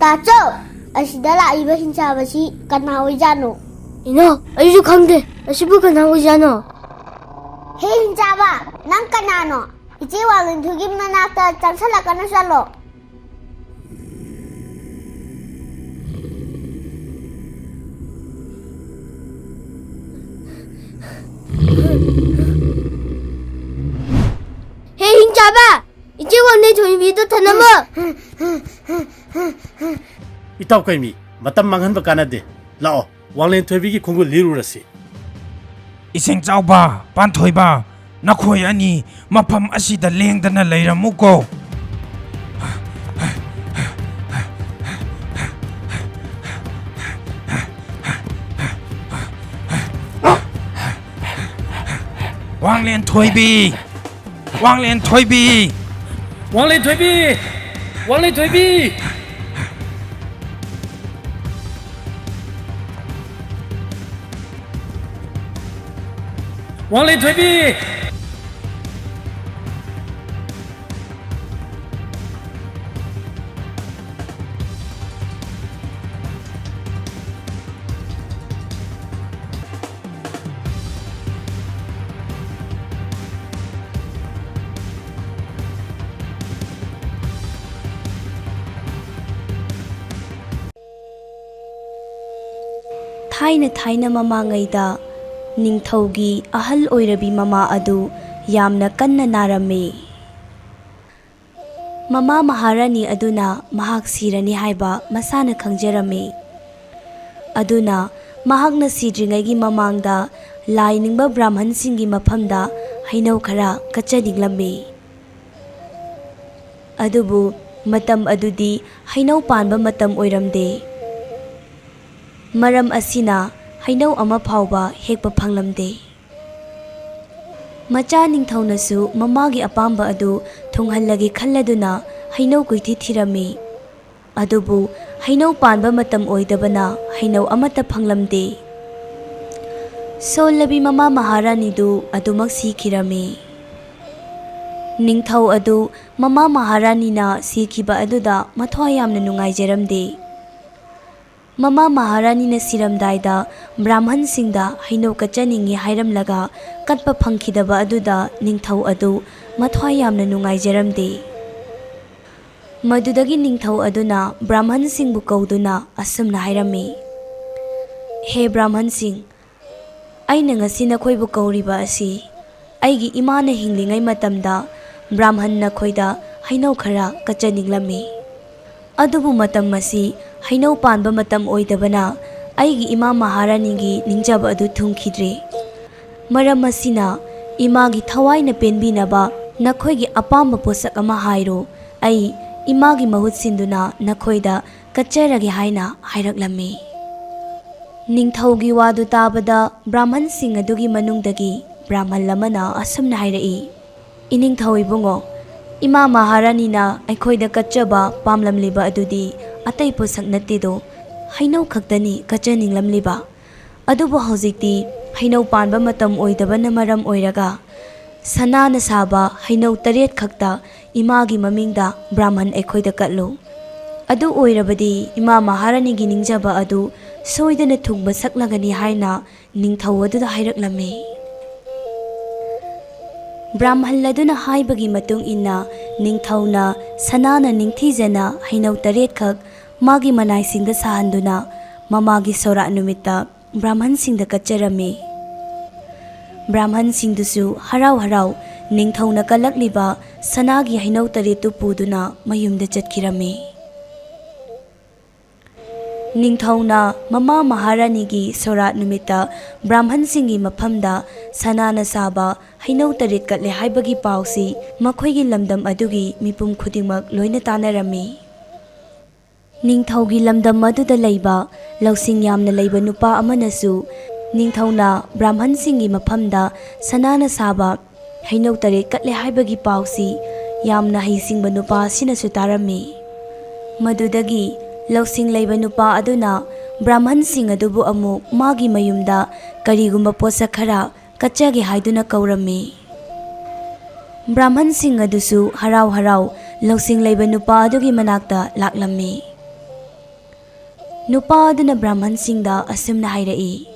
Bacho, asidala iba hinsabasi kana oijano. Ino, ayu khangde. Asibu kana oijano. He hinsaba, nang kanano. Ichi walin thugi manakta chansala kana salo. Hey hinsaba, ichi walne thoibi to thanama. Itaw Keimi, matam manghanba kanade. Lao, wanglen thoibigi khungul lirurasi. Iseng chauba, panthoiba, nakhoi ani mafam asida lengdana leiramuko. Wanglen thoibi, wanglen thoibi, Wanglen thoibi, wanglen thoibi. Wanglen thoibi. Thaina mamangaida ningthaugi ahal oirabi mama adu yamna kanna narame. Mama Maharani aduna mahak sirani haiba masana khangjarame. Aduna mahakna sidringaigi mamangda lai ningba brahman singi mafamda hainau khara kachadinglame. Adubu matam adudi hainau panba matam oiramde. Maram asina hainau ama phauba hekpa phanglamde. Macha ningthaunasu mamagi apamba adu thunghallagi khalladuna hainau kuithi thirami. Adubu hainau panba matam oidabana hainau amata phanglamde. Solabi mama Maharani du adumak sikhirami. Ningthau adu mama Maharani na sikhiba aduda mathwa yamna nungaijaramde. Mama Maharani na siramdaida Brahman singda hainau kachaningi hairamlaga katpa phangkhidaba aduda ningthau adu mathwa yamna nungaijaramde. Madudagi ningthau aduna Brahman singbu kauduna asumna hairami. He Brahman sing, aina ngasi nakhoi bu kauriba asi aigi imana hinglingai matamda Brahman nakhoida hainau khara kachaninglami. Adubu matam masi hainau panba matam oidabana aigi ima Maharani gi ningjaba adu thungkhidre. Maram asina imagi thawaina penbinaba nakhoigi apamba posak ama hairo ai imagi mahut sinduna nakhoida kacharagi haina hairaklami. Ningthaugi wadu tabada Brahman sing adugi manungdagi Brahman lamana asumna hairai. Iningthau ibungo, ima Maharani na aikhoida kachaba pamlamliba adudi atai posak nattido hainau khaktani kachaninglamiba. Adubu hauzikti hainau panba matam oidabana maram oiraga sanana saba hainau taret khakta imagi mamingda Brahman aikhoida katlo. Adu oirabadi ima Maharani gi ningjaba adu soidana thungba saklagani haina ningthau aduda hairaklami. Brahman laduna haibagi matung inna ningthauna sanana ningthijana hainau taret khak magi manai singda sahanduna mamagi sora numita Brahman singda kacharami. Brahman singdusu harau harau ningthauna kalakliba sanagi hainau taretu puduna mayumda chatkirami. Ningthauna mama Maharani gi sora numita Brahman singi mafamda sanana saba hainau taret katle haibagi pausi makhoigi lamdam adugi mipum khudingmak loina tanarami. Ningthaugi lamdam aduda leiba lausing yamna leiba nupa amanasu ningthauna Brahman singi mafamda sanana saba hainau taret katle haibagi pausi yamna heisingba nupa sinasu tarami. Madudagi lausing leiba nupa aduna Brahman sing adubu amu magi mayumda karigumba posa khara kachagi haiduna kaurami. Brahman sing adusu harau harau lausing leiba nupa adugi manakta laklami. Nupa aduna Brahmansingda asumna hairei.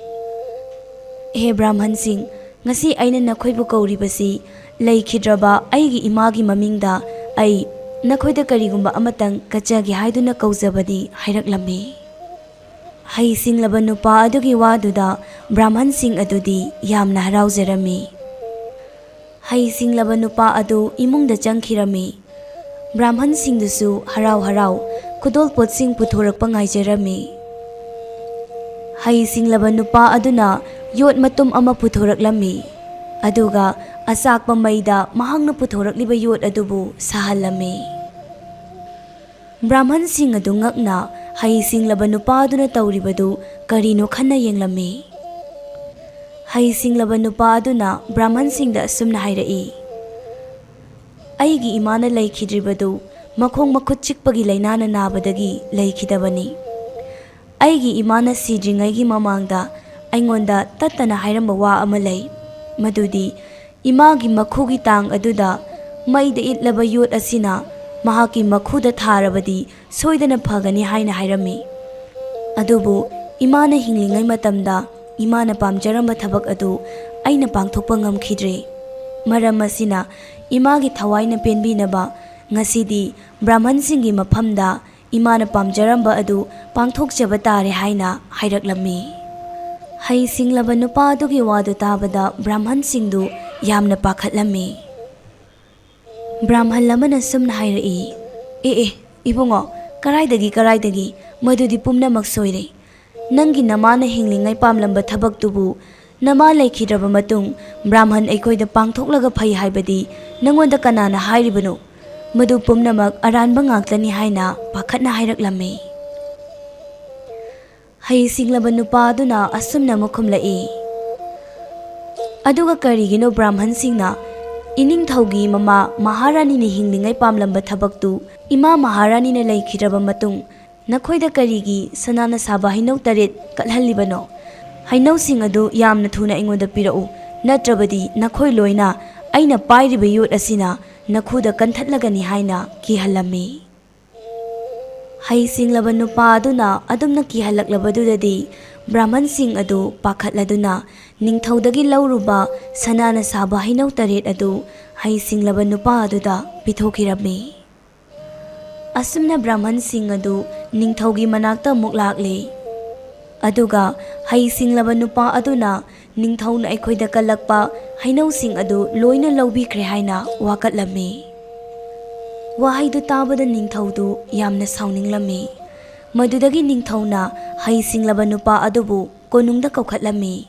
He Brahmansing, ngasi aina nakhoibu kauribasi leikidraba aigi imagi mamingda ai nakhoida karigumba amatang kachagi haiduna kaujabadi hairaklammi. Hai singlaba nupa adugi waduda Brahmansing adudi yamna haraujarami. Hai singlaba nupa adu imungda changkhirami. Brahmansingdusu harau kudol potsing puthorakpa ngaijarami. Hai singlaba nupa aduna yot matum ama puthoraklami. Aduga asakpa maida mahangna puthorakliba yot adubu sahalami. Brahmansing adu ngakna hai singlaba nupa aduna tauribadu karino khanna yenglami. Hai singlaba nupa aduna Brahmansingda asumna hairei. Aigi imana laikhidribadu makhong makhut chikpagi lainana nabadagi laikhidabani. Aigi imana sidringaigi mamangda aingonda tattana hairamba wa ama lay. Madudi imagi makhugi tang aduda maida itlaba yot asina mahaki makhuda tharabadi soidana phagani haina hairami. Adubu imana hinglingai matamda imana pamjaramba thabak adu aina pangthokpa ngamkhidre. Maram asina imagi thawaina penbinaba ngasidi Brahmansingi maphamda imana pamjaramba adu pangthokjaba tare haina hairaklammi. Hai singlaba nupa adugi wadu tabada Brahmansingdu yamna pakhatlammi. Brahman lamana sumna hairei. Ibungo, karaidagi madudi pumnamak soire. Nangi namana hinglingai pamlamba thabaktubu nama laikhidraba matung Brahman aikoida pangthoklaga phai haibadi nangonda kanana hairibano. Madu pumnamak aranba ngaklani haina pakhatna hairaklammi. Hai singlaba nupa aduna asumna mukhumlai. Aduga karigino Brahmansingna ining thaugi mama Maharani ni hinglingai pamlamba thabaktu ima Maharani na laikhidraba matung nakhoida karigi sanana saba hainau taret kalhalibano. Hainau sing adu yamna thuna ingoda pirau natrabadi nakhoi loina aina pairiba yot asina nakhuda kanthatlagani haina kihallammi. Hai singlaba nupa aduna adumna kihalaklabadudadi Brahmansing adu pakhatladuna ningthaudagi lauruba sanana saba hainau taret adu hai singlaba nupa aduda pithokirammi. Asumna Brahmansing adu ningthaugi manakta muklakle. Aduga hai singlaba nupa aduna ningthauna aikoida kalakpa hainausing adu loina laubikre haina wakatlammi. Wahaidu tabada ningthaudu yamna sauninglammi. Madudagi ningthauna hai singlaba nupa adubu konungda kaukhatlammi.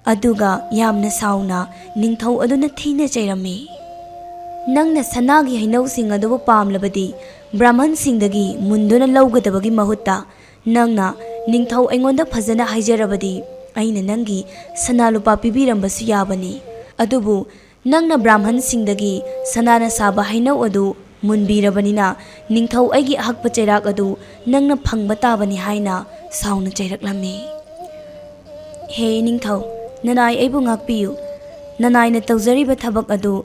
Aduga yamna sauna ningthau aduna thina chairammi. Nangna sanagi hainausing adubu pamlabadi Brahmansingdagi munduna laugadabagi mahutta nangna ningthau aingonda phajana haijarabadi aina nangi sanalupa pibirambasu yabani. Adubu nangna Brahmansingdagi sanana saba hainau adu munbirabanina ningthau aigi ahakpa chairak adu nangna phangba tabani haina sauna chairaklammi. He ningthau nanai aibu ngakpiyu. Nanaina tawjariba thabak adu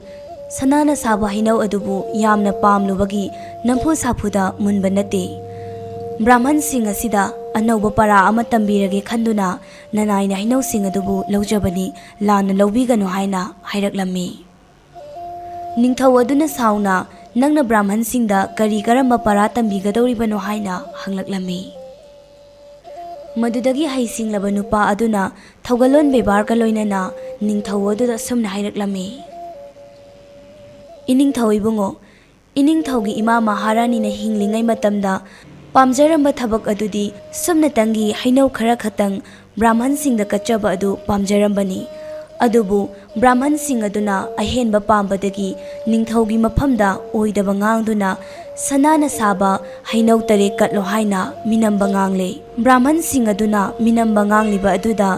sanana saba hainau adubu yamna pamlubagi nampu saphuda munba nate. Brahmansing asida anauba para ama tambirage khanduna nanaina hainausing adubu laujabani lana laubiganu haina hairaklammi. Ningthau aduna sauna nangna Brahmansingda kari karamba para tambigadoribano haina hanglaklammi. Madudagi hai singlaba nupa aduna thaugalon bebar ka loinana ningthau aduda sumna hairaklammi. Iningthau ibungo, iningthaugi ima Maharani na hinglingai matamda pamjaramba thabak adudi sumna tangi hainau khara khatang Brahmansingda kachaba adu pamjarambani. Adubu Brahmansing aduna ahenba pambadagi ningthaugi maphamda oidaba ngangduna sanana saba hainau tare katlo haina minamba ngangle. Brahmansing aduna minamba ngangliba aduda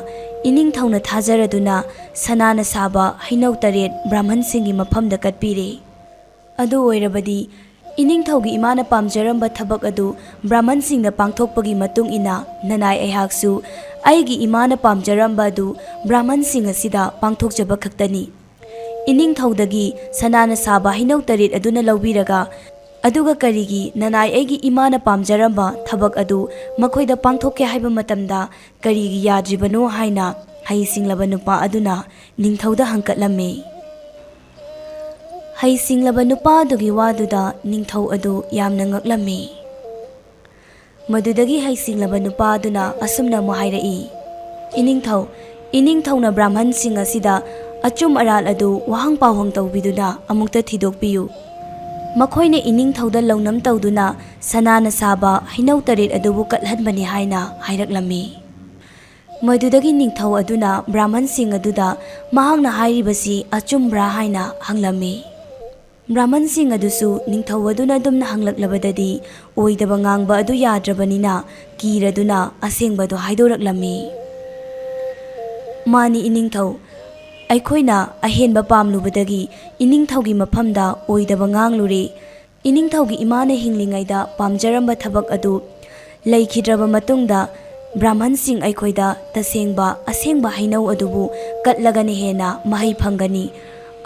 iningthauna thajaraduna sanana saba hainau taret Brahmansingi maphamda katpire. Adu oirabadi iningthaugi imana pamjaramba thabak adu Brahmansingna pangthokpagi matung ina nanai aihaksu aigi imana pamjaramba adu Brahmansing asida pangthokjaba khaktani. Iningthaudagi sanana saba hainau taret aduna laubiraga ꯑꯗꯨꯒ ꯀꯔꯤꯒꯤ ꯅꯅꯥꯏ ꯑꯩꯒꯤ ꯏꯃꯥꯅ ꯄꯥꯝꯖꯔꯝꯕ ꯊꯕꯛ ꯑꯗꯨ ꯃꯈꯣꯏꯗ ꯄꯥꯡꯊꯣꯛꯀꯦ ꯍꯥꯏꯕ ꯃꯇꯝꯗ ꯀꯔꯤꯒꯤ ꯌꯥꯗ꯭ꯔꯤꯕꯅꯣ ꯍꯥꯏꯅ ꯍꯩꯁꯤꯡꯂꯕ ꯅꯨꯄꯥ ꯑꯗꯨꯅ ꯅꯤꯡꯊꯧꯗ ꯍꯪꯀꯠꯂꯝꯃꯤ꯫ ꯍꯩꯁꯤꯡꯂꯕ ꯅꯨꯄꯥ ꯑꯗꯨꯒꯤ ꯋꯥꯗꯨꯗ ꯅꯤꯡꯊꯧ ꯑꯗꯨ ꯌꯥꯝꯅ ꯉꯛꯂꯝꯃꯤ꯫ ꯃꯗꯨꯗꯒꯤ ꯍꯩꯁꯤꯡꯂꯕ ꯅꯨꯄꯥ ꯑꯗꯨꯅ ꯑꯁꯨꯝꯅ ꯑꯃꯨꯛ ꯍꯥꯏꯔꯛꯏ, ꯏꯅꯤꯡꯊꯧꯅ ꯕ꯭ꯔꯥꯍ꯭ꯃꯟꯁꯤꯡ ꯑꯁꯤꯗ ꯑꯆꯨꯝ ꯑꯔꯥꯜ ꯑꯗꯨ ꯋꯥꯍꯪ ꯄꯥꯎꯍꯪ ꯇꯧꯕꯤꯗꯨꯅ ꯑꯃꯨꯛꯇ ꯊꯤꯗꯣꯛꯄꯤꯌꯨ꯫ ꯃꯈꯣꯏꯅ ꯏꯅꯤꯡꯊꯧꯗ ꯂꯧꯅꯝ ꯇꯧꯗꯨꯅ ꯁꯅꯥꯅ ꯁꯥꯕ ꯍꯩꯅꯧ ꯇꯔꯦꯠ ꯑꯗꯨꯕꯨ ꯀꯠꯍꯟꯕꯅꯤ ꯍꯥꯏꯅ ꯍꯥꯏꯔꯛꯂꯝꯃꯤ꯫ ꯃꯗꯨꯗꯒꯤ ꯅꯤꯡꯊꯧ ꯑꯗꯨꯅ ꯕ꯭ꯔꯥꯍ꯭ꯃꯟꯁꯤꯡ ꯑꯗꯨꯗ ꯃꯍꯥꯛꯅ ꯍꯥꯏꯔꯤꯕꯁꯤ ꯑꯆꯨꯝꯕ꯭ꯔꯥ ꯍꯥꯏꯅ ꯍꯪꯂꯝꯃꯤ꯫ ꯕ꯭ꯔꯥꯍ꯭ꯃꯟꯁꯤꯡ ꯑꯗꯨꯁꯨ ꯅꯤꯡꯊꯧ ꯑꯗꯨꯅ ꯑꯗꯨꯝꯅ ꯍꯪꯂꯛꯂꯕꯗꯗꯤ ꯑꯣꯏꯗꯕ ꯉꯥꯡꯕ ꯑꯗꯨ ꯌꯥꯗ꯭ꯔꯕꯅꯤꯅ ꯀꯤꯔꯗꯨꯅ ꯑꯁꯦꯡꯕꯗꯨ ꯍꯥꯏꯗꯣꯔꯛꯂꯝꯃꯤ꯫ ꯃꯥꯅꯤ ꯏꯅꯤꯡꯊꯧ, ꯑꯩꯈꯣꯏꯅ ꯑꯍꯦꯟꯕ ꯄꯥꯝꯂꯨꯕꯗꯒꯤ ꯏꯅꯤꯡꯊꯧꯒꯤ ꯃꯐꯝꯗ ꯑꯣꯏꯗꯕ ꯉꯥꯡꯂꯨꯔꯦ꯫ ꯏꯅꯤꯡꯊꯧꯒꯤ ꯏꯃꯥꯅ ꯍꯤꯡꯂꯤꯉꯩꯗ ꯄꯥꯝꯖꯔꯝꯕ ꯊꯕꯛ ꯑꯗꯨ ꯂꯩꯈꯤꯗ꯭ꯔꯕ ꯃꯇꯨꯡꯗ ꯕ꯭ꯔꯥꯍ꯭ꯃꯟꯁꯤꯡ ꯑꯩꯈꯣꯏꯗ ꯇꯁꯦꯡꯕ ꯑꯁꯦꯡꯕ ꯍꯩꯅꯧ ꯑꯗꯨꯕꯨ ꯀꯠꯂꯒꯅ ꯍꯦꯟꯅ ꯃꯍꯩ ꯐꯪꯒꯅꯤ꯫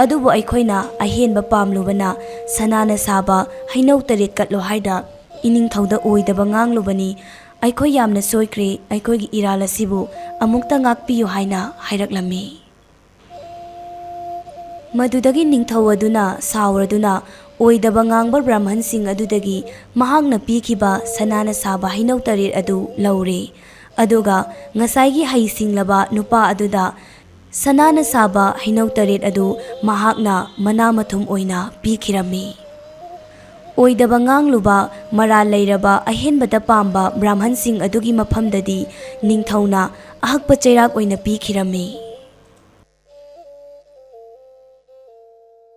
ꯑꯗꯨꯕꯨ ꯑꯩꯈꯣꯏꯅ ꯑꯍꯦꯟꯕ ꯄꯥꯝꯂꯨꯕꯅ ꯁꯅꯥꯅ ꯁꯥꯕ ꯍꯩꯅꯧ ꯇꯔꯦꯠ ꯀꯠꯂꯣ ꯍꯥꯏꯅ ꯏꯅꯤꯡꯊꯧꯗ ꯑꯣꯏꯗꯕ ꯉꯥꯡꯂꯨꯕꯅꯤ꯫ ꯑꯩꯈꯣই ꯌꯥꯝꯅ ꯁꯣꯏꯈ꯭ꯔꯦ, ꯑꯩꯈꯣꯏꯒꯤ ꯏꯔꯥꯜ ꯑꯁꯤꯕꯨ ꯑꯃꯨꯛꯇ ꯉꯥꯛꯄꯤꯌꯨ ꯍꯥꯏꯅ ꯍꯥꯏꯔꯛꯂꯝꯃꯤ꯫ ꯃꯗꯨꯗꯒꯤ ꯅꯤꯡꯊꯧ ꯑꯗꯨꯅ ꯁꯥꯎꯔꯗꯨꯅ ꯑꯣꯏꯗꯕ ꯉꯥꯡꯕ ꯕ꯭ꯔꯥꯍ꯭ꯃꯟꯁꯤꯡ ꯑꯗꯨꯗꯒꯤ ꯃꯍꯥꯛꯅ ꯄꯤꯈꯤꯕ ꯁꯅꯥꯅ ꯁꯥꯕ ꯍꯩꯅꯧ ꯇꯔꯦꯠ ꯑꯗꯨ ꯂꯧꯔꯦ꯫ ꯑꯗꯨꯒ ꯉꯁꯥꯏꯒꯤ ꯍꯩꯁꯤꯡꯂꯕ ꯅꯨꯄꯥ ꯑꯗꯨꯗ ꯁꯅꯥꯅ ꯁꯥꯕ ꯍꯩꯅꯧ ꯇꯔꯦꯠ ꯑꯗꯨ ꯃꯍꯥꯛꯅ ꯃꯅꯥ ꯃꯊꯨꯝ ꯑꯣꯏꯅ ꯄꯤꯈꯤꯔꯝꯃꯤ꯫ ꯑꯣꯏꯗꯕ ꯉꯥꯡꯂꯨꯕ, ꯃꯔꯥꯜ ꯂꯩꯔꯕ ꯑꯍꯦꯟꯕꯗ ꯄꯥꯝꯕ ꯕ꯭ꯔꯥꯍ꯭ꯃꯟꯁꯤꯡ ꯑꯗꯨꯒꯤ ꯃꯐꯝꯗꯗꯤ ꯅꯤꯡꯊꯧꯅ ꯑꯍꯛꯄ ꯆꯩꯔꯥꯛ ꯑꯣꯏꯅ ꯄꯤꯈꯤꯔꯝꯃꯤ꯫